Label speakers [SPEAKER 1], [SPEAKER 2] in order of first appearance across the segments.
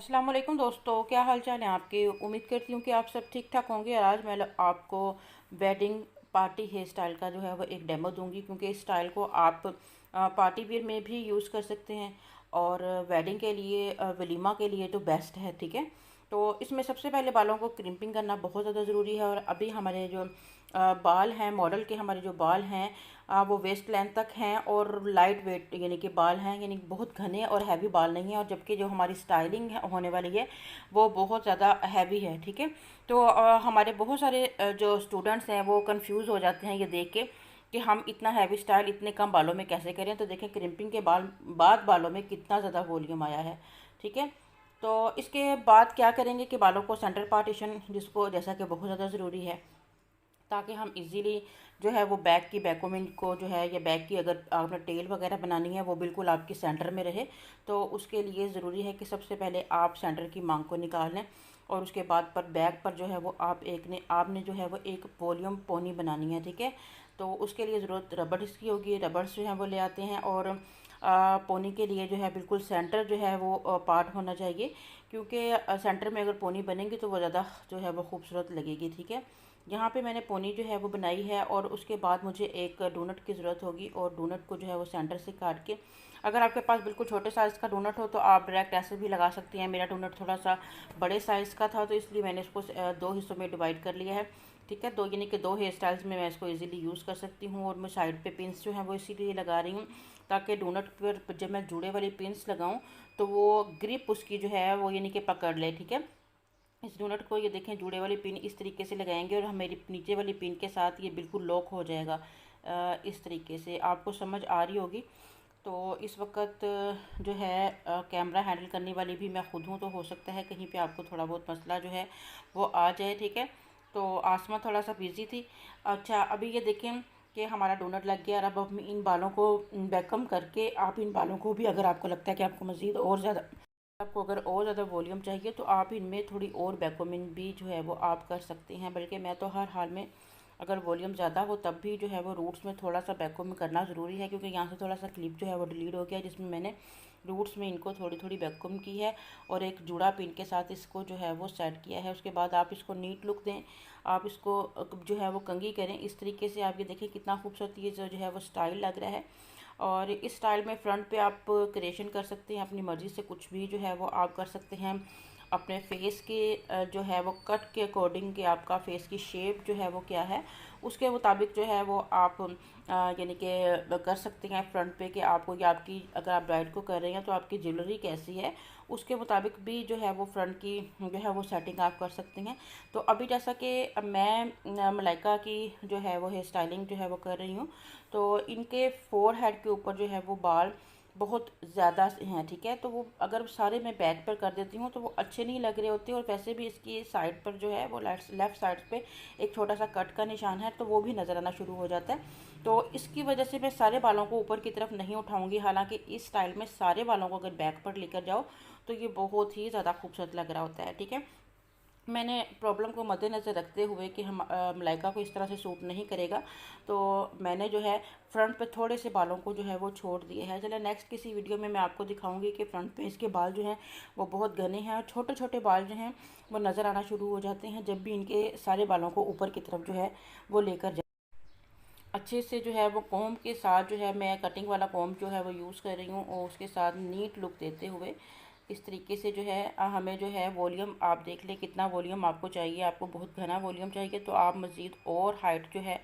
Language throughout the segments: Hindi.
[SPEAKER 1] अस्सलाम वालेकुम दोस्तों, क्या हाल चाल है आपके। उम्मीद करती हूँ कि आप सब ठीक ठाक होंगे। और आज मैं आपको वेडिंग पार्टी हेयर स्टाइल का जो है वो एक डेमो दूंगी, क्योंकि इस स्टाइल को आप पार्टी वेयर में भी यूज़ कर सकते हैं और वेडिंग के लिए वलीमा के लिए तो बेस्ट है। ठीक है, तो इसमें सबसे पहले बालों को क्रिम्पिंग करना बहुत ज़्यादा ज़रूरी है। और अभी हमारे जो बाल हैं, मॉडल के हमारे जो बाल हैं वो वेस्ट लेंथ तक हैं और लाइट वेट यानी कि बाल हैं, यानी बहुत घने और हैवी बाल नहीं है। और जबकि जो हमारी स्टाइलिंग होने वाली है वो बहुत ज़्यादा हैवी है। ठीक है, तो हमारे बहुत सारे जो स्टूडेंट्स हैं वो कंफ्यूज हो जाते हैं ये देख के कि हम इतना हैवी स्टाइल इतने कम बालों में कैसे करें। तो देखें क्रिम्पिंग के बाद बालों में कितना ज़्यादा वॉल्यूम आया है। ठीक है, तो इसके बाद क्या करेंगे कि बालों को सेंटर पार्टीशन, जिसको जैसा कि बहुत ज़्यादा ज़रूरी है, ताकि हम इजीली जो है वो बैक की बैकोमिन को जो है या बैक की अगर आपने टेल वगैरह बनानी है वो बिल्कुल आपकी सेंटर में रहे। तो उसके लिए ज़रूरी है कि सबसे पहले आप सेंटर की मांग को निकाल लें और उसके बाद पर बैक पर जो है वो आपने जो है वो एक वॉल्यूम पोनी बनानी है। ठीक है, तो उसके लिए ज़रूरत रबर्स की होगी। रबर्स जो है वो ले आते हैं और पोनी के लिए जो है बिल्कुल सेंटर जो है वो पार्ट होना चाहिए, क्योंकि सेंटर में अगर पोनी बनेगी तो वो ज़्यादा जो है वो खूबसूरत लगेगी। ठीक है, यहाँ पे मैंने पोनी जो है वो बनाई है और उसके बाद मुझे एक डोनट की ज़रूरत होगी और डोनट को जो है वो सेंटर से काट के, अगर आपके पास बिल्कुल छोटे साइज़ का डोनट हो तो आप डायरेक्ट ऐसे भी लगा सकती हैं। मेरा डोनट थोड़ा सा बड़े साइज़ का था तो इसलिए मैंने इसको दो हिस्सों में डिवाइड कर लिया है। ठीक है, दो यानी कि दो हेयर स्टाइल्स में मैं इसको इजीली यूज़ कर सकती हूँ। और मैं साइड पे पिंस जो है वो इसीलिए लगा रही हूँ ताकि डोनट पर जब मैं जुड़े वाली पिंस लगाऊँ तो वो ग्रिप उसकी जो है वो यानी कि पकड़ ले। ठीक है, इस डोनट को ये देखें जुड़े वाली पिन इस तरीके से लगाएंगे और हमारी नीचे वाली पिन के साथ ये बिल्कुल लॉक हो जाएगा। इस तरीके से आपको समझ आ रही होगी। तो इस वक्त जो है कैमरा हैंडल करने वाली भी मैं खुद हूँ, तो हो सकता है कहीं पे आपको थोड़ा बहुत मसला जो है वो आ जाए। ठीक है, तो आसमा थोड़ा सा बिजी थी। अच्छा, अभी ये देखें कि हमारा डोनट लग गया। और अब हम इन बालों को बैकम करके, आप इन बालों को भी अगर आपको लगता है कि आपको मज़ीद और ज़्यादा, आपको अगर और ज़्यादा वॉल्यूम चाहिए तो आप इनमें थोड़ी और बैकोमिन भी जो है वो आप कर सकते हैं। बल्कि मैं तो हर हाल में अगर वॉल्यूम ज़्यादा हो तब भी जो है वो रूट्स में थोड़ा सा बैकोमिन करना ज़रूरी है, क्योंकि यहाँ से थोड़ा सा क्लिप जो है वो डिलीट हो गया जिसमें मैंने रूट्स में इनको थोड़ी थोड़ी बैकोम की है और एक जुड़ा पिन के साथ इसको जो है वो सेट किया है। उसके बाद आप इसको नीट लुक दें, आप इसको जो है वो कंघी करें इस तरीके से। आप ये देखिए कितना खूबसूरत ये जो है वो स्टाइल लग रहा है। और इस स्टाइल में फ्रंट पे आप क्रिएशन कर सकते हैं अपनी मर्ज़ी से, कुछ भी जो है वो आप कर सकते हैं अपने फेस के जो है वो कट के अकॉर्डिंग कि आपका फेस की शेप जो है वो क्या है उसके मुताबिक जो है वो आप यानी कि कर सकते हैं फ्रंट पे कि आपको या आपकी, अगर आप ब्राइड को कर रहे हैं तो आपकी ज्वेलरी कैसी है उसके मुताबिक भी जो है वो फ्रंट की जो है वो सेटिंग आप कर सकते हैं। तो अभी जैसा कि मैं मलाइका की जो है वो हेयर स्टाइलिंग जो है वो कर रही हूँ, तो इनके फोर हेड के ऊपर जो है वो बाल बहुत ज़्यादा हैं। ठीक है, तो वो अगर सारे मैं बैक पर कर देती हूँ तो वो अच्छे नहीं लग रहे होते। और वैसे भी इसकी साइड पर जो है वो लेफ़्ट साइड पे एक छोटा सा कट का निशान है तो वो भी नज़र आना शुरू हो जाता है। तो इसकी वजह से मैं सारे बालों को ऊपर की तरफ नहीं उठाऊंगी। हालांकि इस स्टाइल में सारे बालों को अगर बैक पर लेकर जाओ तो ये बहुत ही ज़्यादा खूबसूरत लग रहा होता है। ठीक है, मैंने प्रॉब्लम को मद्देनज़र रखते हुए कि हम मलाइका को इस तरह से सूट नहीं करेगा, तो मैंने जो है फ्रंट पे थोड़े से बालों को जो है वो छोड़ दिए हैं। चलिए नेक्स्ट किसी वीडियो में मैं आपको दिखाऊंगी कि फ्रंट पे इसके बाल जो हैं वो बहुत घने हैं और छोटे छोटे बाल जो हैं वो नज़र आना शुरू हो जाते हैं जब भी इनके सारे बालों को ऊपर की तरफ जो है वो लेकर जाए। अच्छे से जो है वो कॉम के साथ जो है मैं कटिंग वाला कॉम जो है वो यूज़ कर रही हूँ और उसके साथ नीट लुक देते हुए इस तरीके से जो है हमें जो है वॉल्यूम, आप देख लें कितना वॉल्यूम आपको चाहिए। आपको बहुत घना वॉल्यूम चाहिए तो आप मज़ीद और हाइट जो है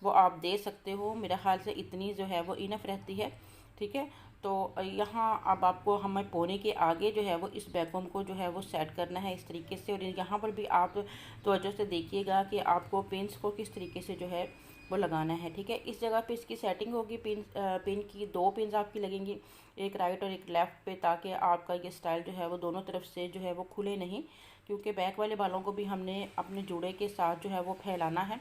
[SPEAKER 1] वो आप दे सकते हो। मेरे ख्याल से इतनी जो है वो इनफ रहती है। ठीक है, तो यहाँ अब आपको हमें पोने के आगे जो है वो इस बैकबोन को जो है वो सेट करना है इस तरीके से। और यहाँ पर भी आप तवज्जो से देखिएगा कि आपको पिन्स को किस तरीके से जो है वो लगाना है। ठीक है, इस जगह पे इसकी सेटिंग होगी पिन की, दो पिन्स आपकी लगेंगी, एक राइट और एक लेफ़्ट पे, ताकि आपका ये स्टाइल जो है वो दोनों तरफ से जो है वो खुले नहीं, क्योंकि बैक वाले बालों को भी हमने अपने जूड़े के साथ जो है वो फैलाना है।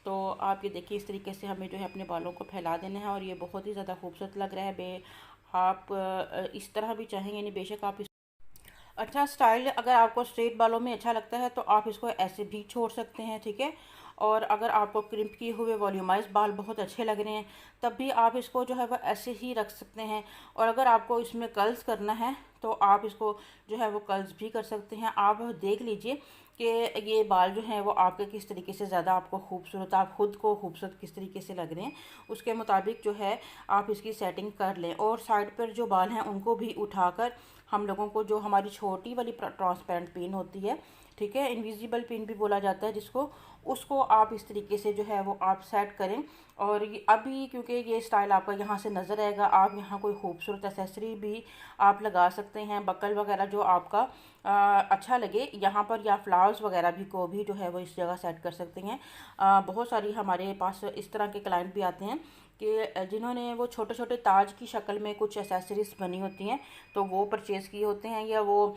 [SPEAKER 1] तो आप ये देखिए इस तरीके से हमें जो है अपने बालों को फैला देना है और ये बहुत ही ज़्यादा खूबसूरत लग रहा है। आप इस तरह भी चाहेंगे नहीं, बेशक आप अच्छा स्टाइल अगर आपको स्ट्रेट बालों में अच्छा लगता है तो आप इसको ऐसे भी छोड़ सकते हैं। ठीक है, और अगर आपको क्रिम्प किए हुए वॉल्यूमाइज बाल बहुत अच्छे लग रहे हैं तब भी आप इसको जो है वो ऐसे ही रख सकते हैं। और अगर आपको इसमें कर्ल्स करना है तो आप इसको जो है वो कर्ल्स भी कर सकते हैं। आप देख लीजिए कि ये बाल जो हैं वो आपके किस तरीके से ज़्यादा आपको खूबसूरत, आप खुद को खूबसूरत किस तरीके से लग रहे हैं उसके मुताबिक जो है आप इसकी सेटिंग कर लें। और साइड पर जो बाल हैं उनको भी उठाकर हम लोगों को जो हमारी छोटी वाली ट्रांसपेरेंट पिन होती है, ठीक है, इनविजिबल पिन भी बोला जाता है जिसको, उसको आप इस तरीके से जो है वो आप सेट करें। और ये अभी क्योंकि ये स्टाइल आपका यहाँ से नज़र आएगा, आप यहाँ कोई खूबसूरत एसेसरी भी आप लगा सकते हैं, बकल वगैरह जो आपका अच्छा लगे यहाँ पर, या फ्लावर्स वगैरह भी को भी जो है वो इस जगह सेट कर सकते हैं। बहुत सारी हमारे पास इस तरह के क्लाइंट भी आते हैं कि जिन्होंने वो छोटे छोटे ताज की शक्ल में कुछ एसेसरीज बनी होती हैं तो वो परचेज़ किए होते हैं, या वो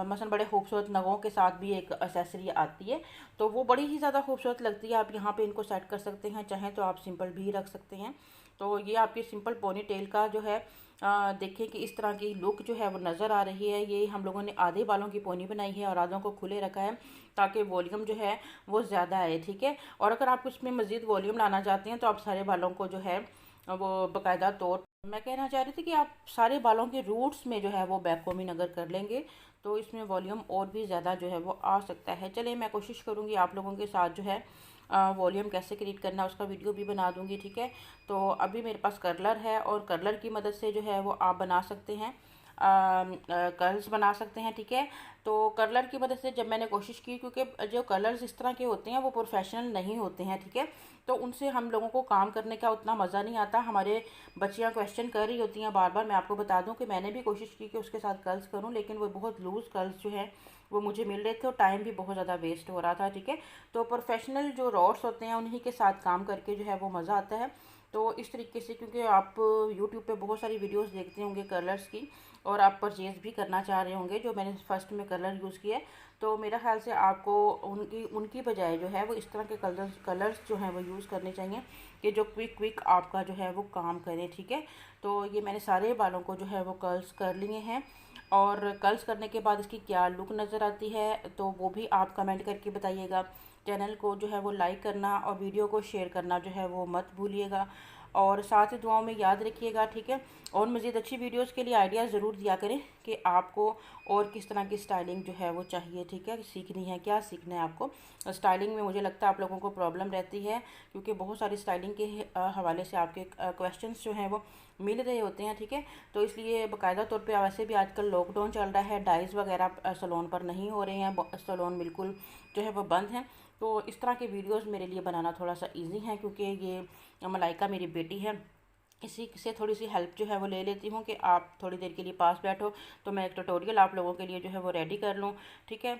[SPEAKER 1] मसलन बड़े खूबसूरत नगों के साथ भी एक एसेसरी आती है तो वो बड़ी ही ज़्यादा खूबसूरत लगती है। आप यहाँ पे इनको सेट कर सकते हैं, चाहें तो आप सिंपल भी रख सकते हैं। तो ये आपकी सिंपल पोनी टेल का जो है देखिए कि इस तरह की लुक जो है वो नज़र आ रही है। ये हम लोगों ने आधे बालों की पोनी बनाई है और आधों को खुले रखा है ताकि वॉल्यूम जो है वो ज़्यादा आए, ठीक है। और अगर आप उसमें मज़ीद वॉल्यूम लाना चाहते हैं तो आप सारे बालों को जो है वो बाकायदा तौर, मैं कहना चाह रही थी कि आप सारे बालों के रूट्स में जो है वो बैक कोमिंग अगर कर लेंगे तो इसमें वॉल्यूम और भी ज़्यादा जो है वो आ सकता है। चलिए मैं कोशिश करूँगी आप लोगों के साथ जो है वॉल्यूम कैसे क्रिएट करना है उसका वीडियो भी बना दूँगी, ठीक है। तो अभी मेरे पास कर्लर है और कर्लर की मदद से जो है वो आप बना सकते हैं, कर्ल्स बना सकते हैं, ठीक है। तो कर्लर की मदद से जब मैंने कोशिश की, क्योंकि जो कलर्स इस तरह के होते हैं वो प्रोफेशनल नहीं होते हैं, ठीक है, तो उनसे हम लोगों को काम करने का उतना मज़ा नहीं आता। हमारे बच्चियां क्वेश्चन कर रही होती हैं बार बार। मैं आपको बता दूं कि मैंने भी कोशिश की कि उसके साथ कर्ल्स करूं, लेकिन वो बहुत लूज़ कर्ल्स जो है वो मुझे मिल रहे थे और टाइम भी बहुत ज़्यादा वेस्ट हो रहा था, ठीक है। तो प्रोफेशनल जो रॉड्स होते हैं उन्हीं के साथ काम करके जो है वो मज़ा आता है। तो इस तरीके से, क्योंकि आप यूट्यूब पे बहुत सारी वीडियोस देखते होंगे कलर्स की और आप परचेज़ भी करना चाह रहे होंगे, जो मैंने फर्स्ट में कलर यूज़ किया, तो मेरा ख्याल से आपको उनकी बजाय जो है वो इस तरह के कलर्स जो हैं वो यूज़ करने चाहिए कि जो क्विक आपका जो है वो काम करें, ठीक है। तो ये मैंने सारे बालों को जो है वो कर्ल्स कर लिए हैं और कर्ल्स करने के बाद इसकी क्या लुक नज़र आती है तो वो भी आप कमेंट करके बताइएगा। चैनल को जो है वो लाइक करना और वीडियो को शेयर करना जो है वो मत भूलिएगा और साथ ही दुआओं में याद रखिएगा, ठीक है। और मज़ीद अच्छी वीडियोस के लिए आइडिया ज़रूर दिया करें कि आपको और किस तरह की स्टाइलिंग जो है वो चाहिए, ठीक है, सीखनी है, क्या सीखना है आपको। स्टाइलिंग में मुझे लगता है आप लोगों को प्रॉब्लम रहती है क्योंकि बहुत सारी स्टाइलिंग के हवाले से आपके क्वेश्चंस जो हैं वो मिल रहे होते हैं, ठीक है। तो इसलिए बाकायदा तौर पे वैसे भी आजकल लॉकडाउन चल रहा है, डाइज़ वगैरह सैलून पर नहीं हो रहे हैं, सैलून बिल्कुल जो है वो बंद हैं। तो इस तरह के वीडियोस मेरे लिए बनाना थोड़ा सा इजी है क्योंकि ये मलाइका मेरी बेटी है, इसी से थोड़ी सी हेल्प जो है वो ले लेती हूँ कि आप थोड़ी देर के लिए पास बैठो तो मैं एक ट्यूटोरियल आप लोगों के लिए जो है वो रेडी कर लूँ, ठीक है।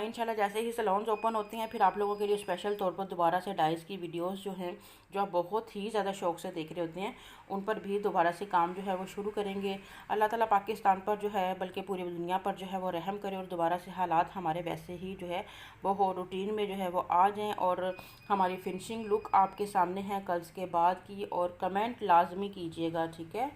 [SPEAKER 1] इंशाल्लाह जैसे ही सैलून्स ओपन होते हैं फिर आप लोगों के लिए स्पेशल तौर पर दोबारा से डाइज़ की वीडियोस जो हैं जो आप बहुत ही ज़्यादा शौक़ से देख रहे होते हैं उन पर भी दोबारा से काम जो है वो शुरू करेंगे। अल्लाह ताला पाकिस्तान पर जो है बल्कि पूरी दुनिया पर जो है वो रहम करे और दोबारा से हालात हमारे वैसे ही जो है वो रूटीन में जो है वो आ जाएँ और हमारी फिनिशिंग लुक आपके सामने है कर्ल्स के बाद की। और कमेंट लाजमी कीजिएगा, ठीक है।